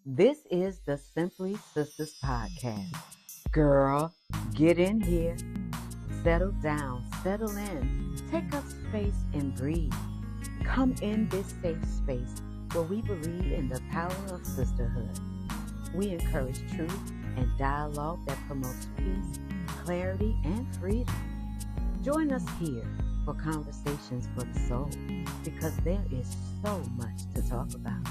This is the Simpli Sisters Podcast. Girl, get in here, settle down, settle in, take up space and breathe. Come in this safe space where we believe in the power of sisterhood. We encourage truth and dialogue that promotes peace, clarity, and freedom. Join us here for conversations for the soul, because there is so much to talk about.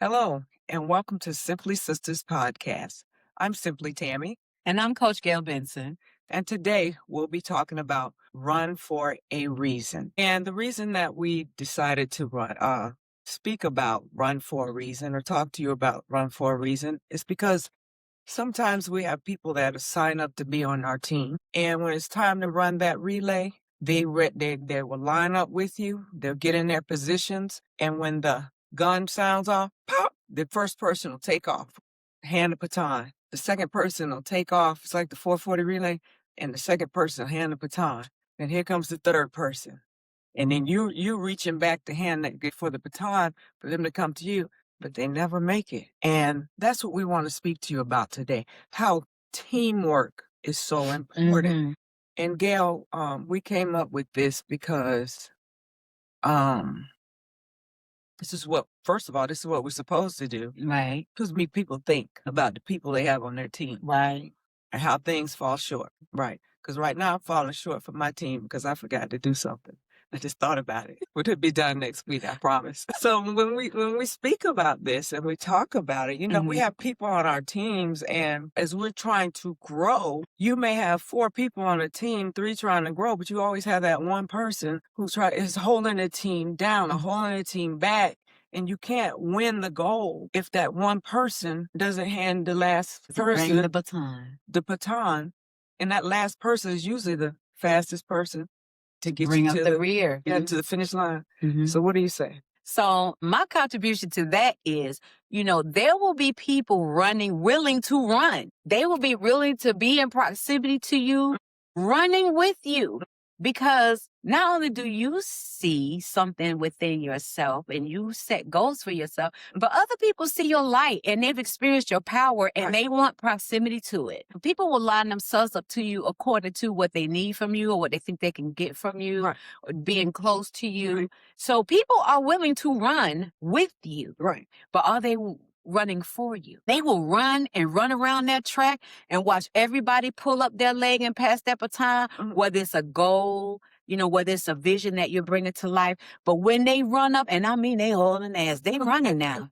Hello, and welcome to Simpli Sisters Podcast. I'm Simply Tammy. And I'm Coach Gayl Benson. And today we'll be talking about run for a reason. And the reason that we decided to speak about run for a reason or talk to you about run for a reason is because sometimes we have people that sign up to be on our team. And when it's time to run that relay, they will line up with you. They'll get in their positions. And when the gun sounds off, pop, the first person will take off, hand the baton. The second person will take off. It's like the 440 relay, and the second person will hand the baton. And here comes the third person. And then you reaching back to hand for the baton for them to come to you, but they never make it. And that's what we want to speak to you about today, how teamwork is so important. Mm-hmm. And Gayl, we came up with this because this is what we're supposed to do. Right. Because people think about the people they have on their team. Right. And how things fall short. Right. Because right now I'm falling short for my team because I forgot to do something. I just thought about it. It'll be done next week, I promise. So when we speak about this and we talk about it, we have people on our teams, and as we're trying to grow, you may have 4 people on a team, 3 trying to grow, but you always have that one person is holding the team down or holding the team back. And you can't win the goal if that one person doesn't hand the last person Bring the baton. And that last person is usually the fastest person to get Bring you up to the rear. to the finish line. Mm-hmm. So what do you say? So my contribution to that is, there will be people willing to run. They will be willing to be in proximity to you, running with you. Because not only do you see something within yourself and you set goals for yourself, but other people see your light and they've experienced your power and they want proximity to it. People will line themselves up to you according to what they need from you or what they think they can get from you, or being close to you. Right. So people are willing to run with you. Right. But are they running for you? They will run around that track and watch everybody pull up their leg and pass that baton, whether it's a goal, whether it's a vision that you're bringing to life. But when they run up, and I mean they hauling ass, they running now.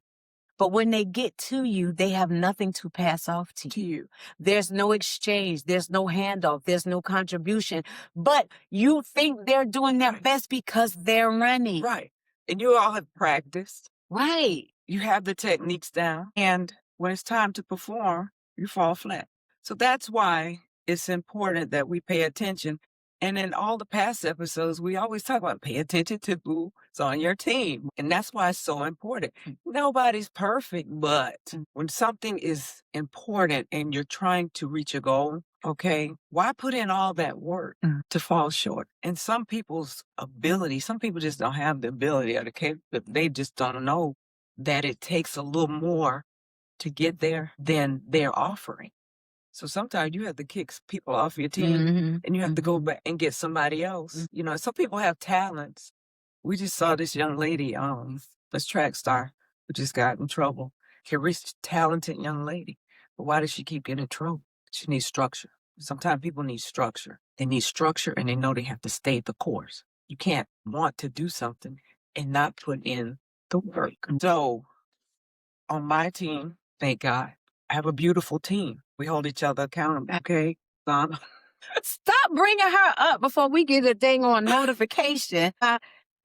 But when they get to you, they have nothing to pass off to you. There's no exchange. There's no handoff. There's no contribution. But you think they're doing their best because they're running. Right. And you all have practiced. Right. You have the techniques down, and when it's time to perform, you fall flat. So that's why it's important that we pay attention. And in all the past episodes, we always talk about pay attention to who's on your team. And that's why it's so important. Nobody's perfect, but when something is important and you're trying to reach a goal, okay, why put in all that work to fall short? And some people just don't have the ability or the capability. They just don't know that it takes a little more to get there than they're offering. So sometimes you have to kick people off your team and you have to go back and get somebody else. Some people have talents. We just saw this young lady, this track star, who just got in trouble. She's a talented young lady. But why does she keep getting in trouble? She needs structure. Sometimes people need structure. They need structure and they know they have to stay the course. You can't want to do something and not put in the work. So on my team, thank God, I have a beautiful team. We hold each other accountable. Okay, Donna. Stop bringing her up before we get a dang on notification.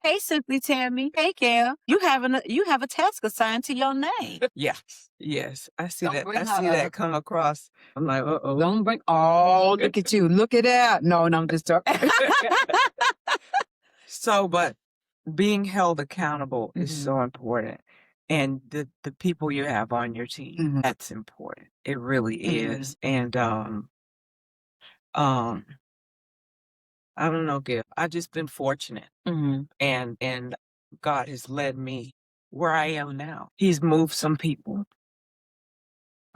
Hey, Simply Tammy. Hey, Gayl. You have a task assigned to your name. Yes. I see Don't that. bring I her see up. that come across. I'm like, uh-oh. Don't bring. Oh, look at you. Look at that. No, I'm just talking. So, but being held accountable is so important. and the people you have on your team. That's important. It really is. And I don't know, Gayl. I've just been fortunate, and God has led me where I am now. He's moved some people,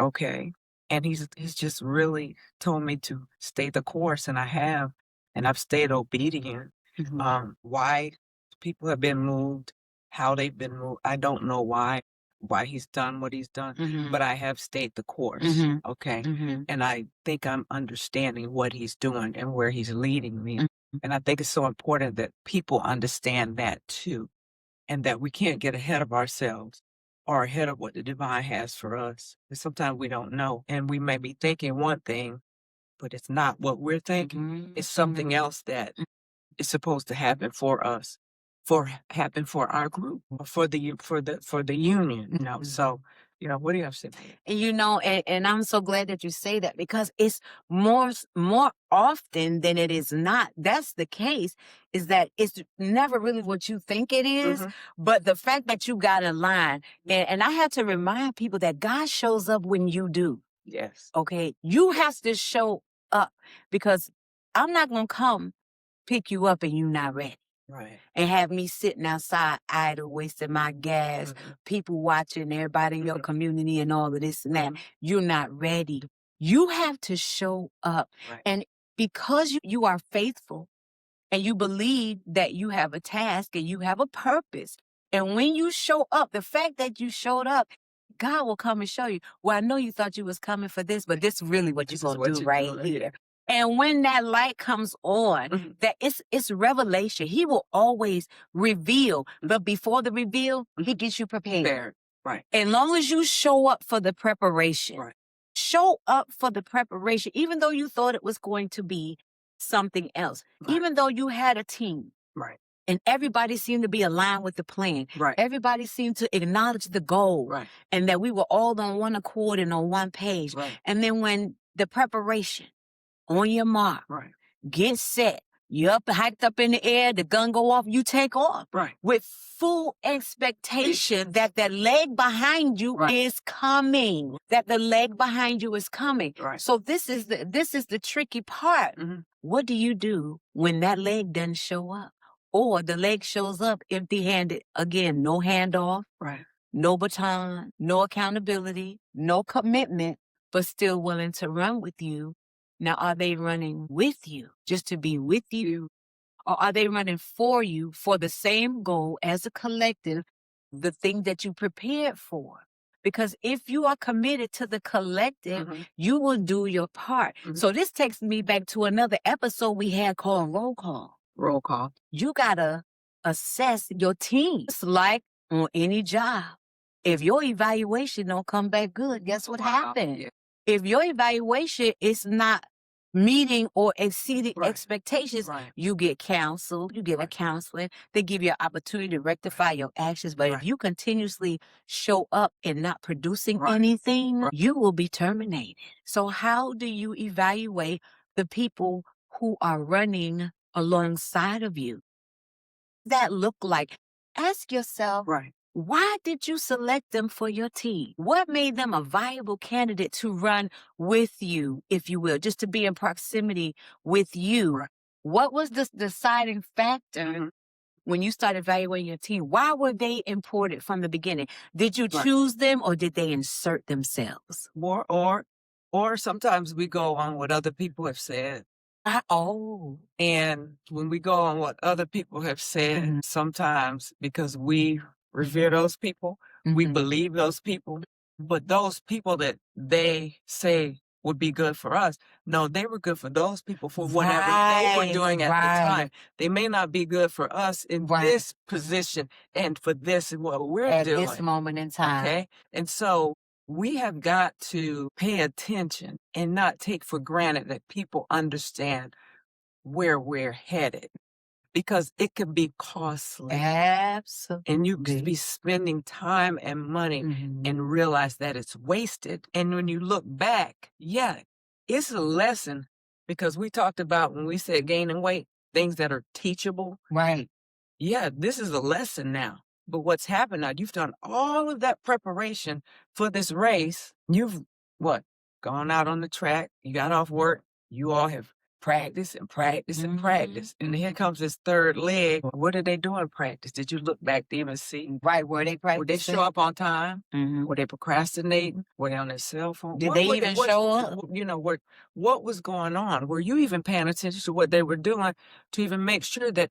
okay, and he's just really told me to stay the course, and I have, and I've stayed obedient. Why people have been moved, how they've been moved, I don't know why he's done what he's done, but I have stayed the course, okay, and I think I'm understanding what he's doing and where he's leading me. And I think it's so important that people understand that too, and that we can't get ahead of ourselves or ahead of what the divine has for us. And sometimes we don't know, and we may be thinking one thing, but it's not what we're thinking. It's something else that is supposed to happen for us, happen for our group, or for the union. So what do you have to say? And I'm so glad that you say that, because it's more often than it is not. That's the case, is that it's never really what you think it is, but the fact that you got a line. And I have to remind people that God shows up when you do. Yes. Okay. You have to show up, because I'm not going to come pick you up and you're not ready. Right. And have me sitting outside idle, wasting my gas, people watching, everybody in your community and all of this and that. You're not ready. You have to show up. Right. And because you are faithful and you believe that you have a task and you have a purpose, and when you show up, the fact that you showed up, God will come and show you, well, I know you thought you was coming for this, but this is really what you're going to do right here. And when that light comes on, that it's revelation. He will always reveal, but before the reveal, he gets you prepared. Right. As long as you show up for the preparation, show up for the preparation, even though you thought it was going to be something else, even though you had a team. Right. And everybody seemed to be aligned with the plan. Right. Everybody seemed to acknowledge the goal. Right. And that we were all on one accord and on one page. Right. And then when the preparation, on your mark, get set, you're up, hiked up in the air, the gun go off, you take off. Right. With full expectation that the leg behind you is coming. That the leg behind you is coming. Right. So this is the tricky part. What do you do when that leg doesn't show up? Or the leg shows up empty-handed? Again, no handoff, no baton, no accountability, no commitment, but still willing to run with you. Now, are they running with you just to be with you? Or are they running for you for the same goal as a collective, the thing that you prepared for? Because if you are committed to the collective, you will do your part. So this takes me back to another episode we had called Roll Call. Roll call. You got to assess your team. It's like on any job. If your evaluation don't come back good, guess what happened? Yeah. If your evaluation is not meeting or exceeding expectations, you get counseled, you get a counseling. They give you an opportunity to rectify your actions. But if you continuously show up and not producing anything, you will be terminated. So how do you evaluate the people who are running alongside of you? That look like, ask yourself, why did you select them for your team? What made them a viable candidate to run with you, if you will, just to be in proximity with you? What was the deciding factor when you started evaluating your team? Why were they important from the beginning? Did you choose them, or did they insert themselves? Or sometimes we go on what other people have said. And when we go on what other people have said, sometimes because we revere those people, we believe those people, but those people that they say would be good for us, no, they were good for those people for whatever they were doing at the time. They may not be good for us in this position and for this and what we're at doing. At this moment in time. Okay? And so we have got to pay attention and not take for granted that people understand where we're headed, because it can be costly. Absolutely. And you could be spending time and money and realize that it's wasted. And when you look back, it's a lesson, because we talked about when we said gaining weight, things that are teachable. Right. Yeah, this is a lesson now. But what's happened now, you've done all of that preparation for this race. You've, gone out on the track. You got off work. You all have practiced and practiced and practiced. And here comes this third leg. What did they do in practice? Did you look back to even see? Right, where they practicing? Would they show up on time? Were they procrastinating? Were they on their cell phone? Did they even show up? What was going on? Were you even paying attention to what they were doing to even make sure that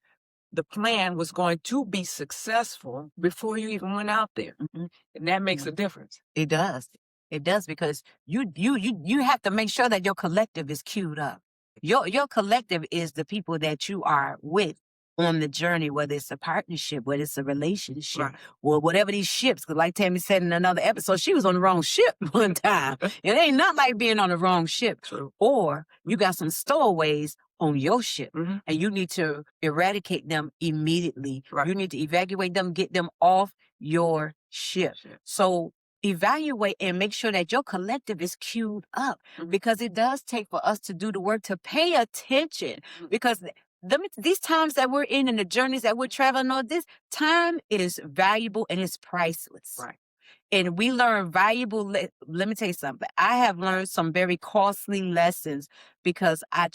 the plan was going to be successful before you even went out there? And that makes a difference. It does. It does, because you have to make sure that your collective is queued up. Your collective is the people that you are with on the journey, whether it's a partnership, whether it's a relationship, or whatever these ships. Because like Tammy said in another episode, she was on the wrong ship one time. It ain't not like being on the wrong ship. True. Or you got some stowaways on your ship, and you need to eradicate them immediately. Right. You need to evacuate them, get them off your ship. So evaluate and make sure that your collective is queued up, because it does take for us to do the work to pay attention, because these times that we're in and the journeys that we're traveling on, this time is valuable and it's priceless. Right. And we learn valuable, let me tell you something. I have learned some very costly lessons because I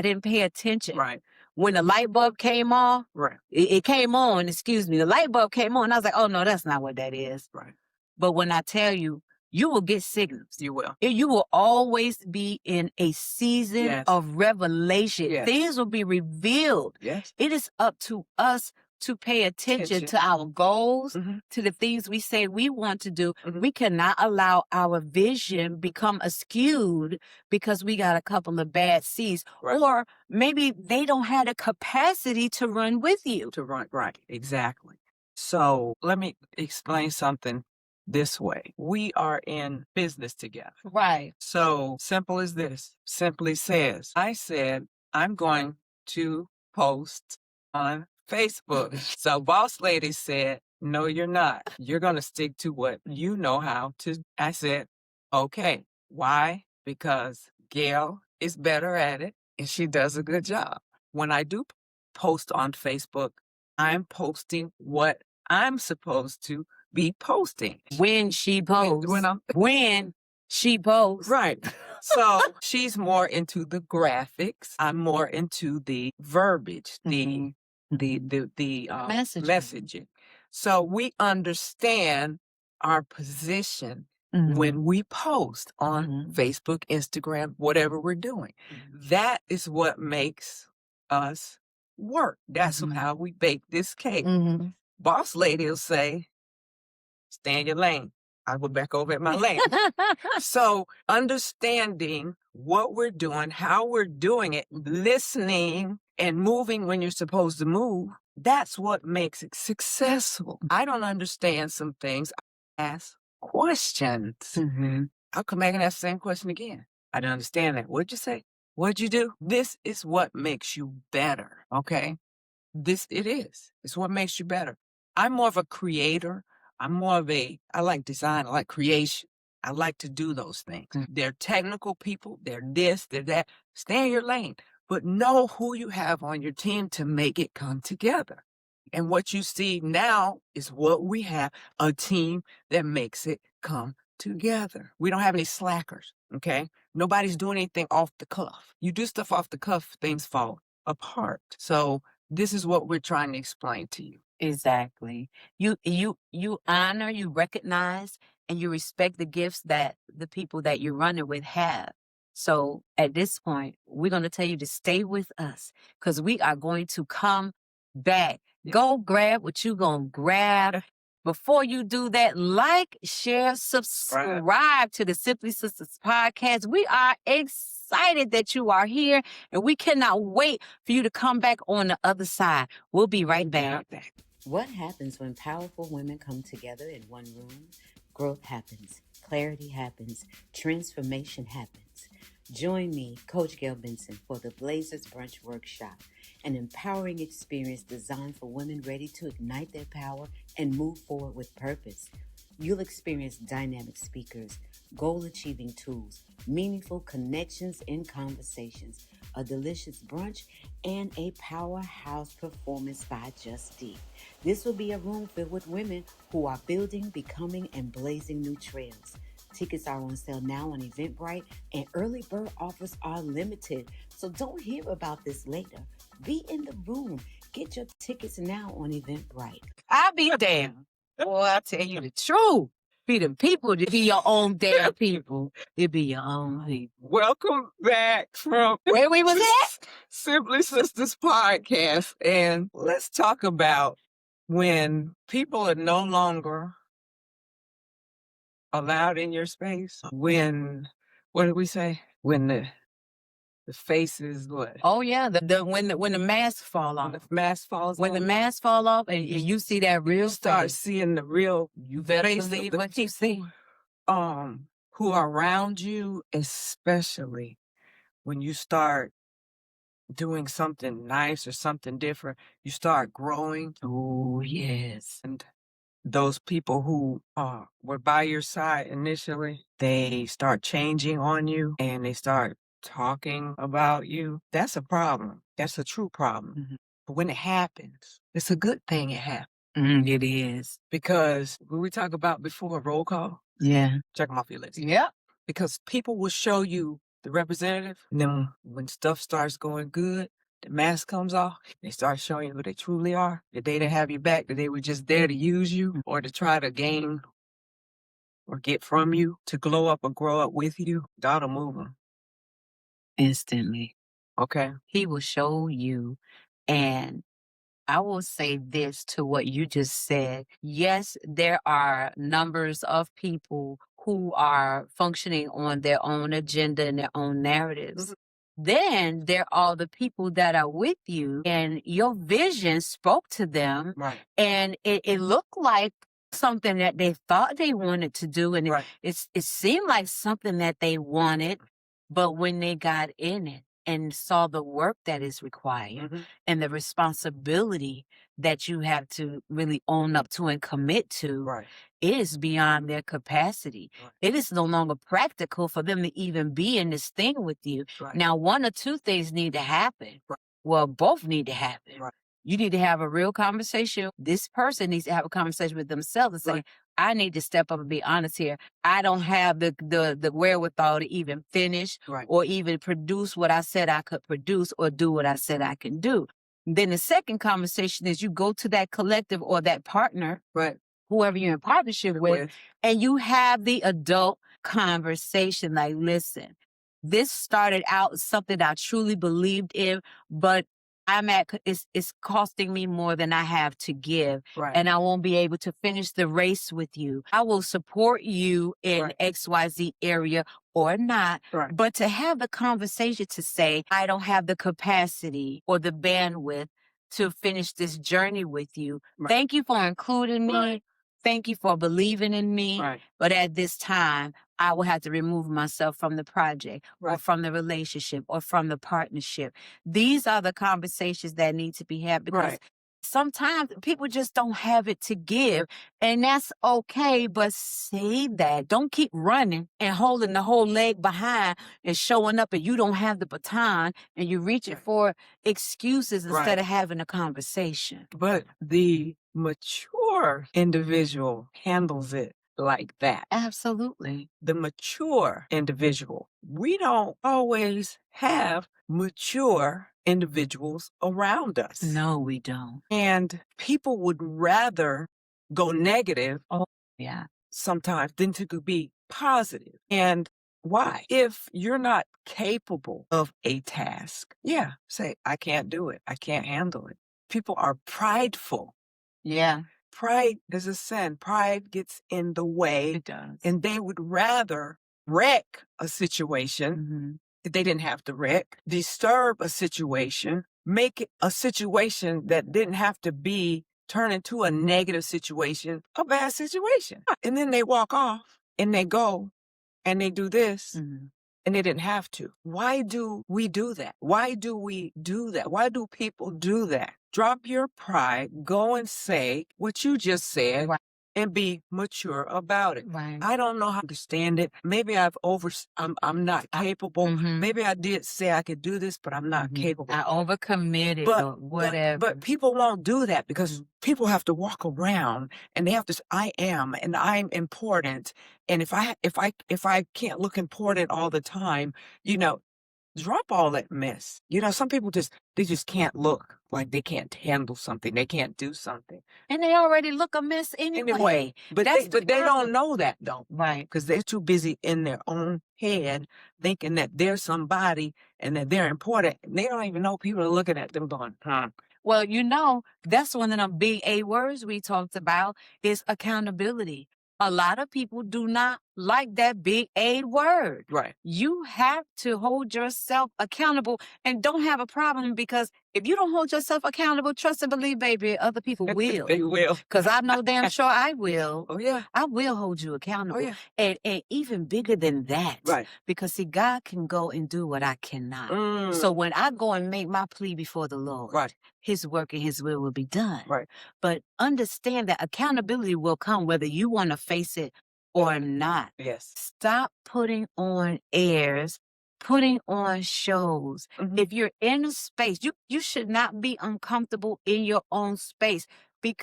didn't pay attention. Right. When the light bulb came on, it came on, the light bulb came on. I was like, oh no, that's not what that is. Right. But when I tell you, you will get signals. You will. You will always be in a season of revelation. Yes. Things will be revealed. Yes. It is up to us to pay attention to our goals, to the things we say we want to do. We cannot allow our vision become askewed because we got a couple of bad seeds. Right. Or maybe they don't have the capacity to run with you. Right. Exactly. So let me explain something this way. We are in business together. Right. So simple as this. Simply says, I said, I'm going to post on Facebook. So Boss Lady said, no, you're not. You're going to stick to what you know how to. I said, okay. Why? Because Gayl is better at it and she does a good job. When I do post on Facebook, I'm posting what I'm supposed to be posting. When she posts. When she posts. Right. So she's more into the graphics. I'm more into the verbiage, the messaging. So we understand our position when we post on Facebook, Instagram, whatever we're doing. That is what makes us work. That's how we bake this cake. Boss Lady will say, stay in your lane. I go back over at my lane. So understanding what we're doing, how we're doing it, listening and moving when you're supposed to move, that's what makes it successful. I don't understand some things. I ask questions. I'll come back and ask the same question again. I don't understand that. What'd you say? What'd you do? This is what makes you better, okay? It is. It's what makes you better. I'm more of a creator. I like design. I like creation. I like to do those things. They're technical people. They're this, they're that. Stay in your lane, but know who you have on your team to make it come together. And what you see now is what we have, a team that makes it come together. We don't have any slackers, okay? Nobody's doing anything off the cuff. You do stuff off the cuff, things fall apart. So this is what we're trying to explain to you. Exactly. You honor, you recognize, and you respect the gifts that the people that you're running with have. So at this point, we're going to tell you to stay with us because we are going to come back. Go grab what you're going to grab. Before you do that, like, share, subscribe to the Simpli Sisters Podcast. We are excited that you are here, and we cannot wait for you to come back on the other side. We'll be right back. What happens when powerful women come together in one room? Growth happens, clarity happens, transformation happens. Join me, Coach Gayl Benson, for the Blazers Brunch Workshop, an empowering experience designed for women ready to ignite their power and move forward with purpose. You'll experience dynamic speakers, goal-achieving tools, meaningful connections and conversations, a delicious brunch, and a powerhouse performance by Just D. This will be a room filled with women who are building, becoming, and blazing new trails. Tickets are on sale now on Eventbrite, and early bird offers are limited. So don't hear about this later. Be in the room. Get your tickets now on Eventbrite. I'll be damn. Boy, I tell you the truth. Be the people to be your own damn people. To be your own people. Welcome back from Where we was at? Simpli Sisters Podcast. And let's talk about when people are no longer allowed in your space. When, what did we say? When the face is what? Oh yeah, when the mask fall off. When the mask falls When off. the mask fall off and you see that real You start face, seeing the real you better face of believe the what you see. who are around you, especially when you start doing something nice or something different, you start growing. Oh yes. And those people who were by your side initially, they start changing on you and they start talking about you. That's a problem. That's a true problem. Mhm. But when it happens, it's a good thing it happens. It is. Because when we talk about before roll call, Yeah. check them off your list. Yep. Because people will show you the representative, and then when stuff starts going good, the mask comes off, they start showing you who they truly are, that they didn't have your back, that they were just there to use you or to try to gain or get from you, to glow up or grow up with you. That'll move them. Instantly. Okay? He will show you. And I will say this to what you just said. Yes, there are numbers of people who are functioning on their own agenda and their own narratives. Mhm. Then there are the people that are with you and your vision spoke to them Right. and it looked like something that they thought they wanted to do. And Right. it seemed like something that they wanted, but when they got in it and saw the work that is required Mhm. and the responsibility that you have to really own up to and commit to, Right. it is beyond their capacity. Right. It is no longer practical for them to even be in this thing with you. Right. Now, one or two things need to happen. Right. Well, both need to happen. Right. You need to have a real conversation. This person needs to have a conversation with themselves and say, Right. I need to step up and be honest here. I don't have the wherewithal to even finish Right. or even produce what I said I could produce or do what I said I can do. Then the second conversation is you go to that collective or that partner, Right. whoever you're in partnership with, and you have the adult conversation. Like, listen, this started out something I truly believed in, but it's costing me more than I have to give. Right. And I won't be able to finish the race with you. I will support you in Right. XYZ area or not. Right. But to have the conversation to say, I don't have the capacity or the bandwidth to finish this journey with you. Right. Thank you for including me. Right. Thank you for believing in me. Right. But at this time, I will have to remove myself from the project or Right. from the relationship or from the partnership. These are the conversations that need to be had because Right. sometimes people just don't have it to give. And that's okay, but say that. Don't keep running and holding the whole leg behind and showing up and you don't have the baton and you're reaching Right. for excuses instead Right. of having a conversation. But the mature individual handles it like that. Absolutely. The mature individual, we don't always have mature individuals around us. No, we don't. And people would rather go negative Oh, yeah. sometimes than to be positive. And why? If you're not capable of a task, say, I can't do it. I can't handle it. People are prideful. Yeah, Pride is a sin. Pride gets in the way, it does. and they would rather wreck a situation Mhm. that they didn't have to wreck, disturb a situation, make it a situation that didn't have to be turned into a negative situation, a bad situation. And then they walk off and they go and they do this. Mhm. And they didn't have to. Why do we do that? Why do we do that? Why do people do that? Drop your pride, go and say what you just said, Right. and be mature about it. Right. I don't know how to understand it. Maybe I'm not capable. Maybe I did say I could do this, but I'm not capable. I overcommitted or whatever. But people won't do that because people have to walk around and they have to say, I am and I'm important. And if I can't look important all the time, drop all that mess. Some people they just can't look like they can't handle something. They can't do something. And they already look a mess anyway. But they don't know that though. Right. Because they're too busy in their own head thinking that they're somebody and that they're important. And they don't even know people are looking at them going, Well, that's one of the big A words we talked about is accountability. A lot of people do not like that big A word. Right. You have to hold yourself accountable and don't have a problem because if you don't hold yourself accountable, trust and believe, baby, other people will. They will. Because I know damn sure I will. Oh, yeah. I will hold you accountable. Oh, yeah. And even bigger than that. Right. Because, see, God can go and do what I cannot. So when I go and make my plea before the Lord, right, His work and His will be done. Right. But understand that accountability will come whether you want to face it or not. Yes. Stop putting on airs, putting on shows. If you're in a space, you should not be uncomfortable in your own space.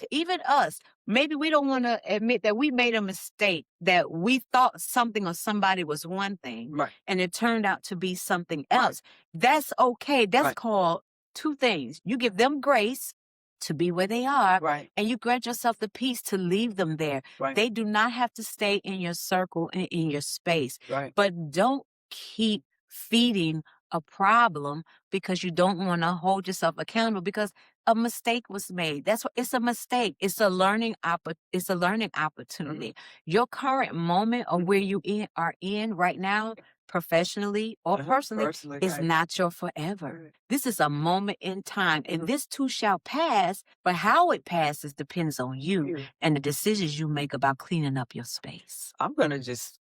Even us, maybe we don't want to admit that we made a mistake, that we thought something or somebody was one thing, right, and it turned out to be something else. Right. That's okay. That's called two things. You give them grace to be where they are, right, and you grant yourself the peace to leave them there. Right. They do not have to stay in your circle and in your space. Right. But don't keep feeding a problem because you don't want to hold yourself accountable because a mistake was made. That's what it's a mistake. It's a learning opportunity. Your current moment or where you are in right now, professionally or personally, is not your forever. Right. This is a moment in time, and this too shall pass, but how it passes depends on you and the decisions you make about cleaning up your space. I'm going to just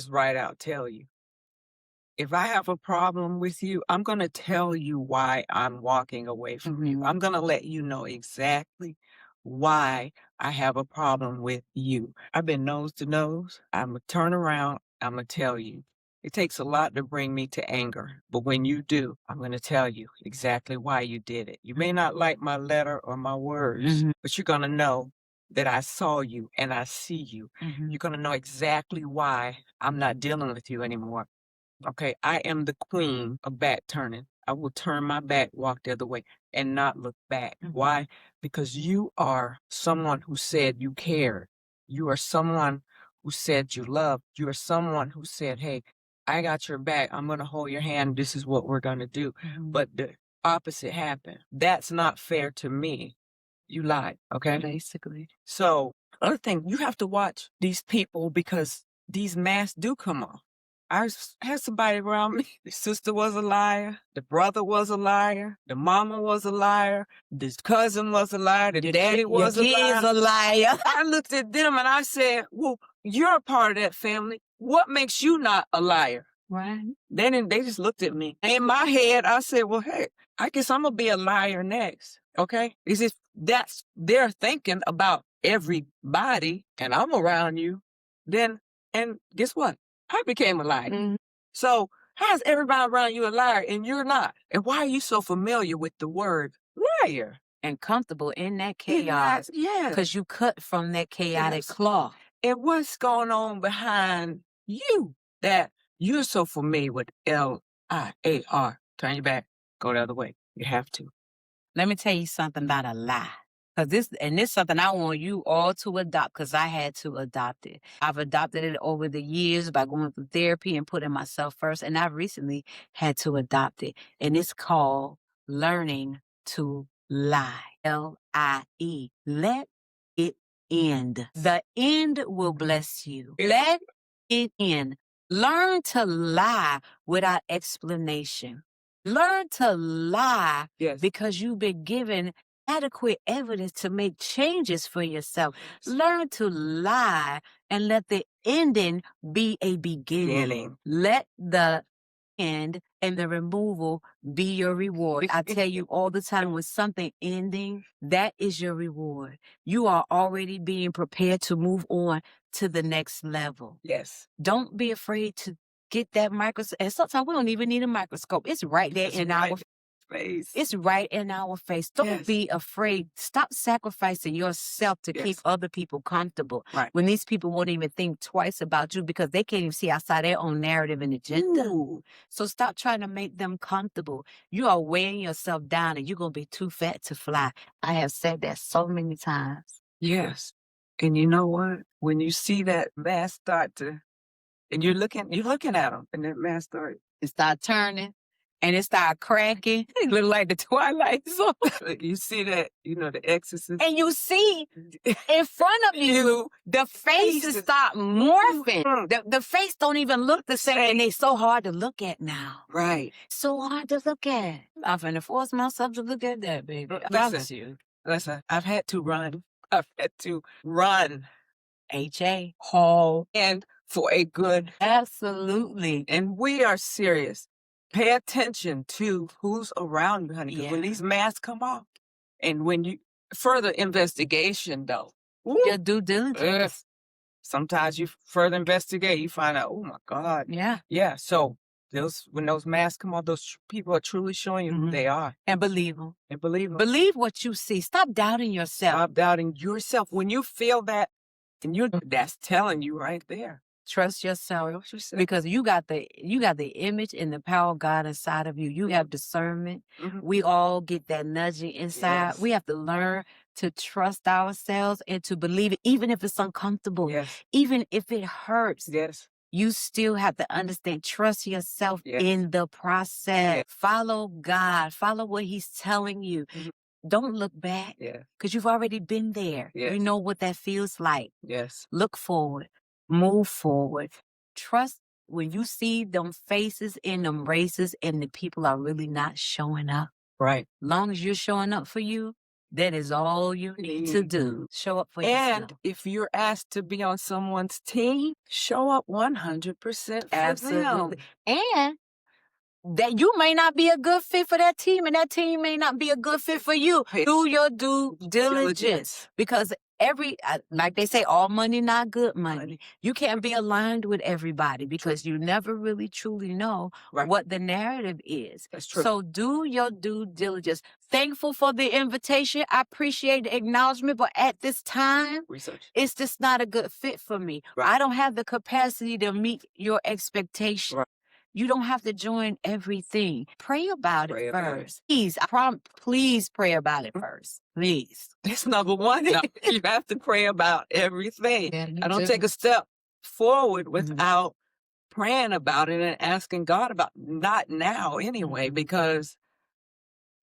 right out tell you. If I have a problem with you, I'm going to tell you why I'm walking away from you. I'm going to let you know exactly why I have a problem with you. I've been nose to nose. I'm going to turn around. I'm going to tell you. It takes a lot to bring me to anger, but when you do, I'm going to tell you exactly why you did it. You may not like my letter or my words, but you're going to know that I saw you and I see you. You're going to know exactly why I'm not dealing with you anymore. Okay, I am the queen of back turning. I will turn my back, walk the other way, and not look back. Why? Because you are someone who said you cared. You are someone who said you loved. You are someone who said, hey, I got your back. I'm going to hold your hand. This is what we're going to do. But the opposite happened. That's not fair to me. You lied, okay? Basically. So, other thing, you have to watch these people because these masks do come off. I had somebody around me. The sister was a liar. The brother was a liar. The mama was a liar. The cousin was a liar. The daddy was a liar. Your kid's a liar. I looked at them and I said, well, you're a part of that family. What makes you not a liar? Right. Then they just looked at me. In my head, I said, well, hey, I guess I'm going to be a liar next. Okay? It's just they're thinking about everybody and I'm around you. And guess what? I became a liar. So how's everybody around you a liar and you're not? And why are you so familiar with the word liar? And comfortable in that chaos. Yeah. Because you cut from that chaotic cloth. And what's going on behind you that you're so familiar with L-I-A-R? Turn your back. Go the other way. You have to. Let me tell you something about a lie. This is something I want you all to adopt because I had to adopt it. I've adopted it over the years by going through therapy and putting myself first. And I've recently had to adopt it. And it's called learning to lie. L-I-E. Let it end. The end will bless you. Let it end. Learn to lie without explanation. Learn to lie because you've been given adequate evidence to make changes for yourself. Learn to lie and let the ending be a beginning. Let the And the removal be your reward. I tell you all the time, with something ending, that is your reward. You are already being prepared to move on to the next level. Yes. Don't be afraid to get that microscope. And sometimes we don't even need a microscope. It's right there in our face. It's right in our face. Don't be afraid. Stop sacrificing yourself to keep other people comfortable. Right. When these people won't even think twice about you because they can't even see outside their own narrative and agenda. Ooh. So stop trying to make them comfortable. You are weighing yourself down and you're going to be too fat to fly. I have said that so many times. Yes. And you know what? When you see that mass start to, and you're looking at them, and that mass start turning. And it started cracking. It looked like the Twilight Zone. You see that, the Exorcist. And you see in front of you, the faces start morphing. The face don't even look the same. And they so hard to look at now. Right. So hard to look at. I'm finna force myself to look at that, baby. I promise you. Listen, I've had to run. H.A. Haul. And for a good. Absolutely. And we are serious. Pay attention to who's around you, honey. Because when these masks come off, and when you further investigation, though, your due diligence. Sometimes you further investigate, you find out, oh my God, yeah. So when those masks come off, those people are truly showing you who they are, and believe them. Believe what you see. Stop doubting yourself. Stop doubting yourself. When you feel that, and that's telling you right there. Trust yourself, because you got the image and the power of God inside of you. You have discernment. We all get that nudging inside. We have to learn to trust ourselves and to believe it, even if it's uncomfortable, even if it hurts. You still have to understand, trust yourself in the process. Follow God. Follow what He's telling you. Don't look back, because you've already been there. You know what that feels like. Look forward. Move forward. Trust when you see them faces in them races and the people are really not showing up. Right. Long as you're showing up for you, that is all you need to do. Show up for yourself. And if you're asked to be on someone's team, show up 100% for Absolutely. them. And that you may not be a good fit for that team, and that team may not be a good fit for you. Do your due diligence. Because like they say, all money, not good money. You can't be aligned with everybody because you never really truly know what the narrative is. That's true. So do your due diligence. Thankful for the invitation. I appreciate the acknowledgement, but at this time, it's just not a good fit for me. I don't have the capacity to meet your expectation. You don't have to join everything. Pray about it first. Please, please pray about it first. Please. That's number one. No, you have to pray about everything. I don't take a step forward without praying about it and asking God about it. Not now anyway, because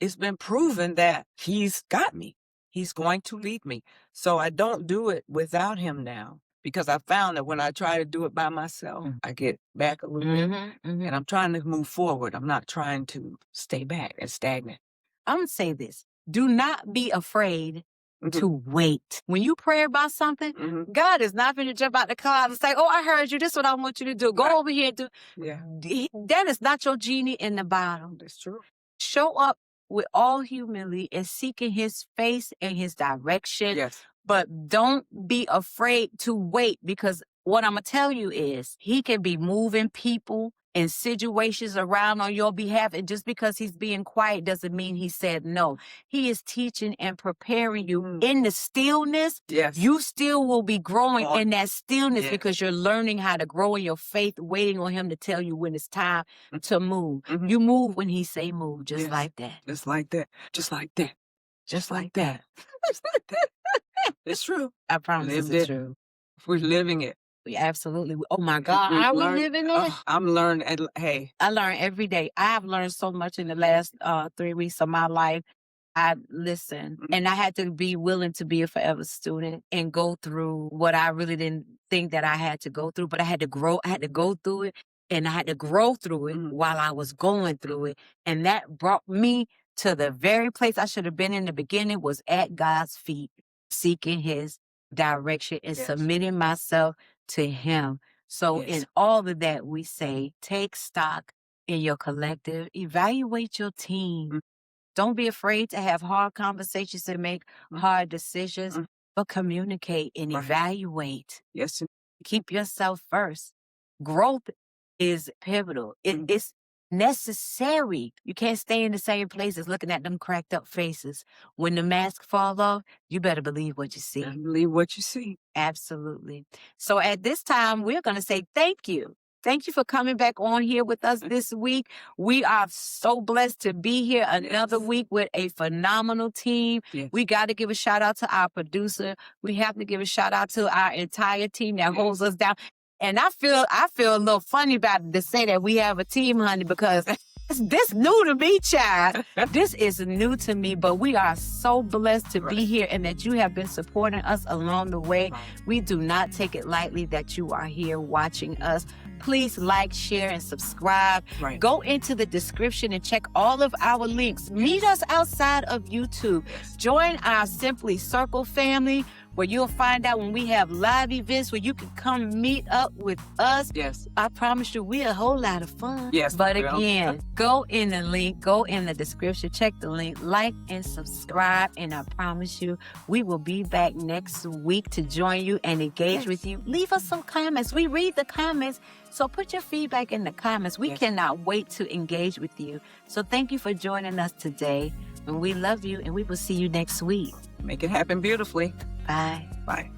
it's been proven that He's got me. He's going to lead me. So I don't do it without Him now. Because I found that when I try to do it by myself, I get back a little bit. And I'm trying to move forward. I'm not trying to stay back and stagnant. I'm going to say this. Do not be afraid to wait. When you pray about something, God is not going to jump out the cloud and say, oh, I heard you. This is what I want you to do. Go over here and do. That is not your genie in the bottle. That's true. Show up with all humility and seeking His face and His direction. But don't be afraid to wait, because what I'm going to tell you is He can be moving people and situations around on your behalf. And just because He's being quiet doesn't mean He said no. He is teaching and preparing you in the stillness. You still will be growing in that stillness because you're learning how to grow in your faith, waiting on Him to tell you when it's time to move. You move when He say move, just like that. Just like that. Just like that. Just like that. Just like that. It's true. I promise it's true. We're living it. Absolutely. Oh my God. Are we living it? I'm learning. Hey. I learn every day. I have learned so much in the last 3 weeks of my life. I listen, and I had to be willing to be a forever student and go through what I really didn't think that I had to go through, but I had to grow. I had to go through it, and I had to grow through it while I was going through it. And that brought me to the very place I should have been in the beginning, was at God's feet, seeking His direction and submitting myself to Him. So in all of that, we say, take stock, in your collective. Evaluate your team. Don't be afraid to have hard conversations and make hard decisions, but communicate and evaluate. Yes. Keep yourself first. Growth is pivotal. It's necessary. You can't stay in the same places looking at them cracked up faces. When the mask fall off, you better believe what you see. Believe what you see. Absolutely. So at this time, we're going to say thank you. Thank you for coming back on here with us this week. We are so blessed to be here another week with a phenomenal team. Yes. We got to give a shout out to our producer. We have to give a shout out to our entire team that holds us down. And I feel a little funny about it to say that we have a team, honey, because this new to me, child. This is new to me, but we are so blessed to be here and that you have been supporting us along the way. We do not take it lightly that you are here watching us. Please like, share, and subscribe. Go into the description and check all of our links. Meet us outside of YouTube. Join our Simpli Circle family, where you'll find out when we have live events where you can come meet up with us. Yes. I promise you, we're a whole lot of fun. Yes. But again, go in the link, go in the description, check the link, like and subscribe. And I promise you, we will be back next week to join you and engage with you. Leave us some comments. We read the comments. So put your feedback in the comments. We cannot wait to engage with you. So thank you for joining us today. And we love you, and we will see you next week. Make it happen beautifully. Bye. Bye.